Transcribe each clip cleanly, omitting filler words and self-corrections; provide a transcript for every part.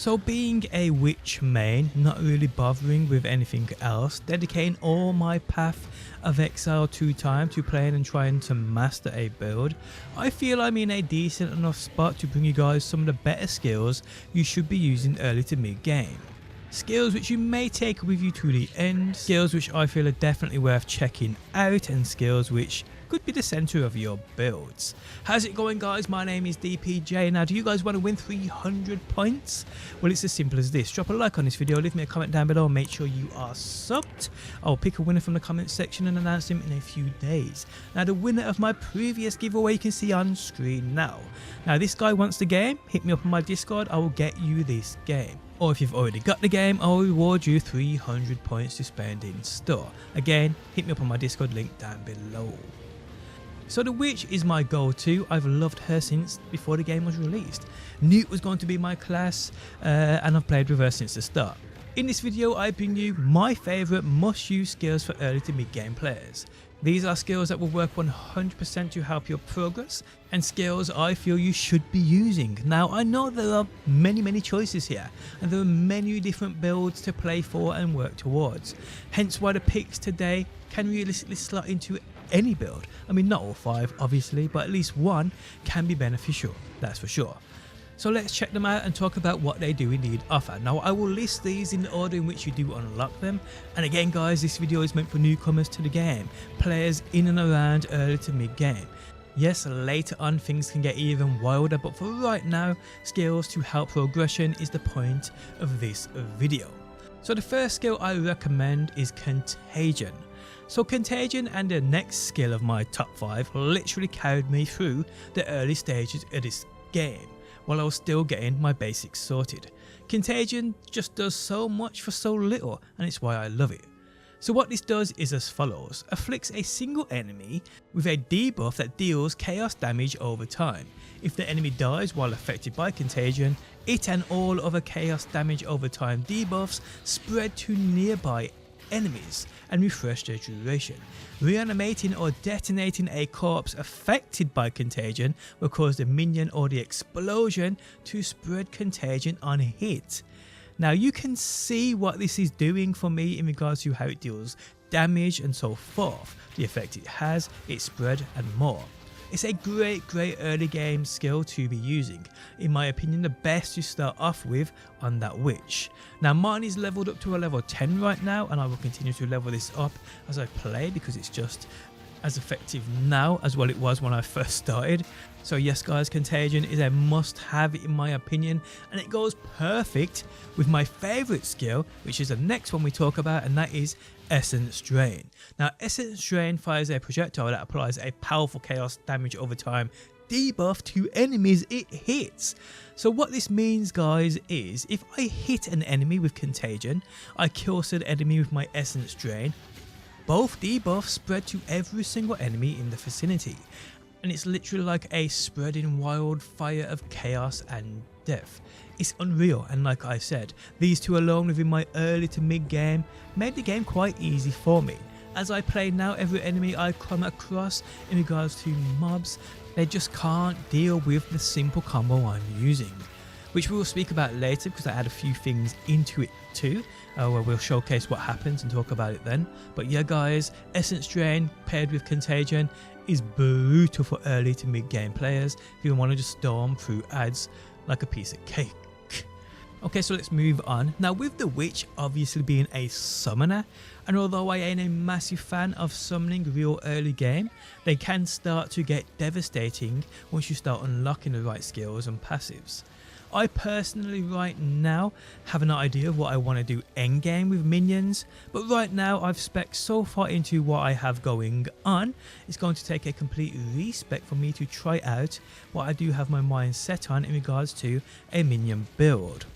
So being a witch main, not really bothering with anything else, dedicating all my Path of Exile to time to playing and trying to master a build, I feel I'm in a decent enough spot to bring you guys some of the better skills you should be using early to mid game. Skills which you may take with you to the end, skills which I feel are definitely worth checking out, and skills which could be the center of your builds. How's it going, guys? My name is DPJ. Now, do you guys want to win 300 points? Well, it's as simple as this. Drop a like on this video, leave me a comment down below, and make sure you are subbed. I'll pick a winner from the comment section and announce him in a few days. Now, the winner of my previous giveaway you can see on screen now. Now, this guy wants the game. Hit me up on my Discord. I will get you this game. Or if you've already got the game, I'll reward you 300 points to spend in store. Again, hit me up on my Discord link down below. So the witch is my go-to. I've loved her since before the game was released. Knew it was going to be my class, and I've played with her since the start. In this video, I bring you my favourite must-use skills for early to mid-game players. These are skills that will work 100% to help your progress, and skills I feel you should be using. Now, I know there are many choices here, and there are many different builds to play for and work towards. Hence why the picks today can realistically slot into any build. I mean, not all 5 obviously, but at least one can be beneficial, that's for sure. So let's check them out and talk about what they do indeed offer. Now, I will list these in the order in which you do unlock them. And again, guys, this video is meant for newcomers to the game, players in and around early to mid game. Yes, later on things can get even wilder, but for right now, skills to help progression is the point of this video. So the first skill I recommend is Contagion. So Contagion and the next skill of my top 5 literally carried me through the early stages of this game, while I was still getting my basics sorted. Contagion just does so much for so little, and it's why I love it. So what this does is as follows: afflicts a single enemy with a debuff that deals chaos damage over time. If the enemy dies while affected by Contagion, it and all other chaos damage over time debuffs spread to nearby enemies and refresh their duration. Reanimating or detonating a corpse affected by Contagion will cause the minion or the explosion to spread Contagion on hit. Now, you can see what this is doing for me in regards to how it deals damage and so forth, the effect it has, its spread and more. It's a great early game skill to be using. In my opinion, the best to start off with on that witch. Now, mine is leveled up to a level 10 right now, and I will continue to level this up as I play because it's just as effective now as what it was when I first started. So yes, guys, Contagion is a must-have in my opinion, and it goes perfect with my favourite skill, which is the next one we talk about, and that is Essence Drain. Now, Essence Drain fires a projectile that applies a powerful chaos damage over time debuff to enemies it hits. So what this means, guys, is if I hit an enemy with Contagion, I kill said enemy with my Essence Drain, both debuffs spread to every single enemy in the vicinity, and it's literally like a spreading wildfire of chaos and death. It's unreal, and like I said, these two alone within my early to mid game made the game quite easy for me. As I play now, every enemy I come across in regards to mobs, they just can't deal with the simple combo I'm using, which we will speak about later because I add a few things into it too, where we'll showcase what happens and talk about it then. But yeah, guys, Essence Drain paired with Contagion is brutal for early to mid game players if you want to just storm through ads like a piece of cake. Okay, so let's move on. Now, with the witch obviously being a summoner, and although I ain't a massive fan of summoning real early game, they can start to get devastating once you start unlocking the right skills and passives. I personally right now have an idea of what I want to do endgame with minions, but right now I've spec'd so far into what I have going on, it's going to take a complete respec for me to try out what I do have my mind set on in regards to a minion build.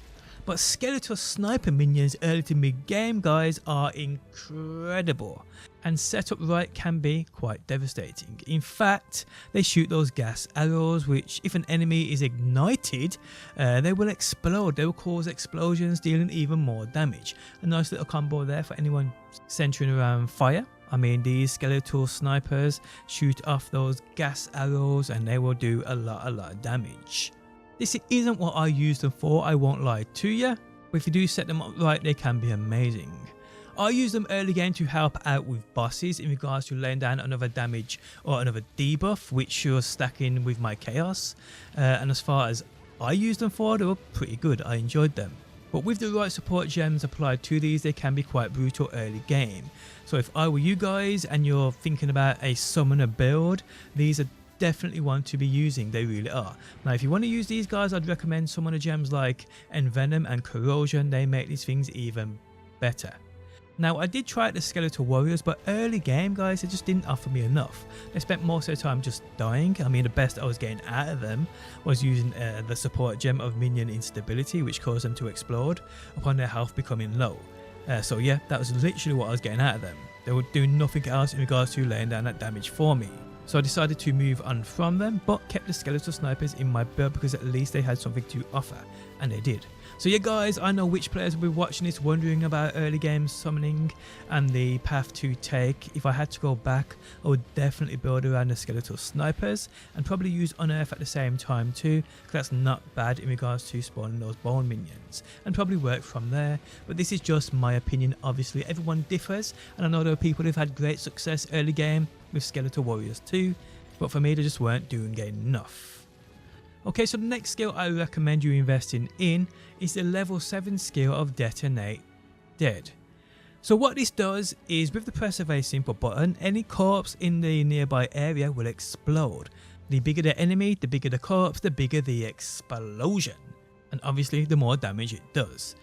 But Skeletal sniper minions early to mid game, guys, are incredible, and set up right can be quite devastating. In fact, they shoot those gas arrows which, if an enemy is ignited, they will explode. They will cause explosions, dealing even more damage. A nice little combo there for anyone centering around fire. I mean, these skeletal snipers shoot off those gas arrows and they will do a lot of damage. This isn't what I use them for, I won't lie to you, but if you do set them up right, they can be amazing. I use them early game to help out with bosses in regards to laying down another damage or another debuff, which was stacking with my chaos, and as far as I used them for, they were pretty good, I enjoyed them. But with the right support gems applied to these, they can be quite brutal early game. So if I were you guys and you're thinking about a summoner build, these are definitely one to be using, they really are. Now if you want to use these guys, I'd recommend summoner gems like Envenom and Corrosion, they make these things even better. Now I did try out the Skeletal Warriors, but early game guys, it just didn't offer me enough. They spent most of the time just dying. I mean, the best I was getting out of them was using the support gem of minion instability, which caused them to explode upon their health becoming low. So yeah, that was literally what I was getting out of them. They would do nothing else in regards to laying down that damage for me. So I decided to move on from them, but kept the Skeletal Snipers in my build because at least they had something to offer, and they did. So yeah guys, I know which players will be watching this wondering about early game summoning and the path to take. If I had to go back, I would definitely build around the Skeletal Snipers and probably use Unearth at the same time too, because that's not bad in regards to spawning those bone minions, and probably work from there. But this is just my opinion, obviously everyone differs, and I know there are people who've had great success early game with Skeletal Warriors too, but for me they just weren't doing enough. Okay, so the next skill I recommend you investing in is the level 7 skill of Detonate Dead. So what this does is, with the press of a simple button, any corpse in the nearby area will explode. The bigger the enemy, the bigger the corpse, the bigger the explosion, and obviously the more damage it does.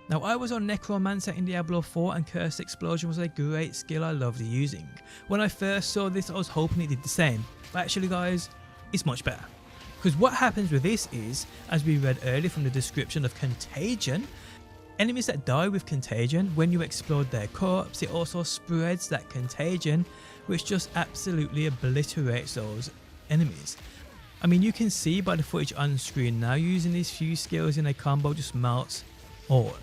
Now I was on Necromancer in Diablo 4 and Cursed Explosion was a great skill I loved using. When I first saw this I was hoping it did the same, but actually guys, it's much better. Because what happens with this is, as we read earlier from the description of Contagion, enemies that die with Contagion, when you explode their corpse, it also spreads that Contagion, which just absolutely obliterates those enemies. I mean, you can see by the footage on screen now, using these few skills in a combo just melts all.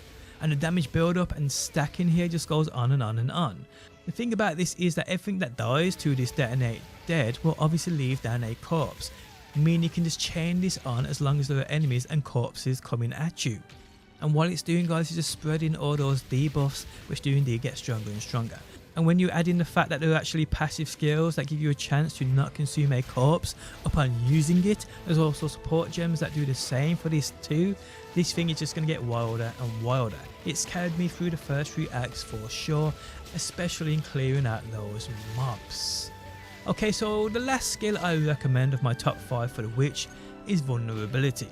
And the damage build up and stacking here just goes on and on and on. The thing about this is that everything that dies to this Detonate Dead will obviously leave down a corpse. Meaning you can just chain this on as long as there are enemies and corpses coming at you. And what it's doing guys is just spreading all those debuffs, which do indeed get stronger and stronger. And when you add in the fact that there are actually passive skills that give you a chance to not consume a corpse upon using it, there's also support gems that do the same for this too. This thing is just going to get wilder and wilder. It's carried me through the first 3 acts for sure, especially in clearing out those mobs. Okay, so the last skill I recommend of my top 5 for the witch is Vulnerability.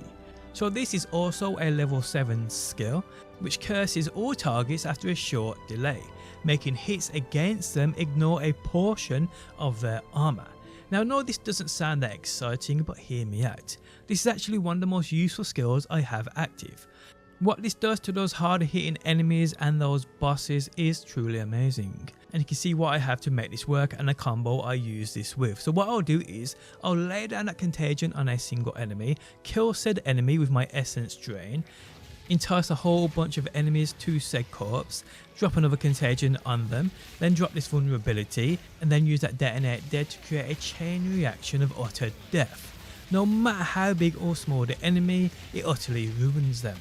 So this is also a level 7 skill, which curses all targets after a short delay, making hits against them ignore a portion of their armor. Now I know this doesn't sound that exciting, but hear me out. This is actually one of the most useful skills I have active. What this does to those harder hitting enemies and those bosses is truly amazing. And you can see what I have to make this work and the combo I use this with. So what I'll do is, I'll lay down that Contagion on a single enemy, kill said enemy with my Essence Drain, entice a whole bunch of enemies to said corpse, drop another Contagion on them, then drop this Vulnerability, and then use that Detonate Dead to create a chain reaction of utter death. No matter how big or small the enemy, it utterly ruins them.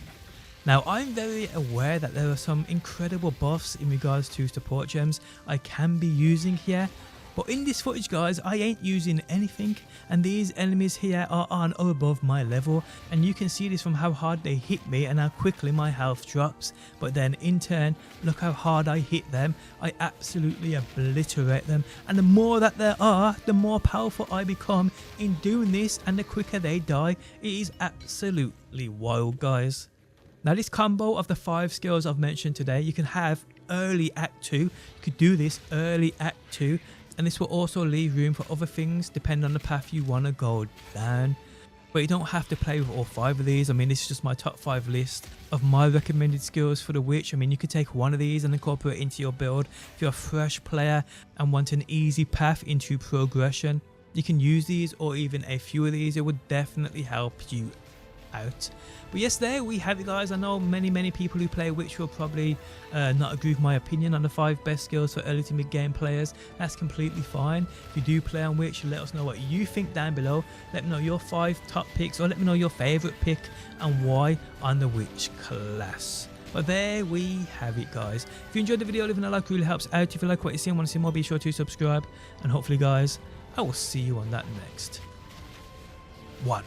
Now I'm very aware that there are some incredible buffs in regards to support gems I can be using here, but in this footage guys I ain't using anything, and these enemies here are on or above my level, and you can see this from how hard they hit me and how quickly my health drops, but then in turn look how hard I hit them, I absolutely obliterate them, and the more that there are, the more powerful I become in doing this, and the quicker they die. It is absolutely wild guys. Now this combo of the 5 skills I've mentioned today, you can have early Act 2, you could do this early Act 2, and this will also leave room for other things depending on the path you want to go down. But you don't have to play with all 5 of these. I mean, this is just my top 5 list of my recommended skills for the witch. I mean, you could take one of these and incorporate it into your build. If you're a fresh player and want an easy path into progression, you can use these or even a few of these. It would definitely help you out. But yes, there we have it, guys. I know many people who play Witch will probably not agree with my opinion on the 5 best skills for early to mid game players. That's completely fine. If you do play on Witch, let us know what you think down below. Let me know your 5 top picks, or let me know your favourite pick and why on the Witch class. But there we have it, guys. If you enjoyed the video, leaving a like really helps out. If you like what you see and want to see more, be sure to subscribe. And hopefully, guys, I will see you on that next one.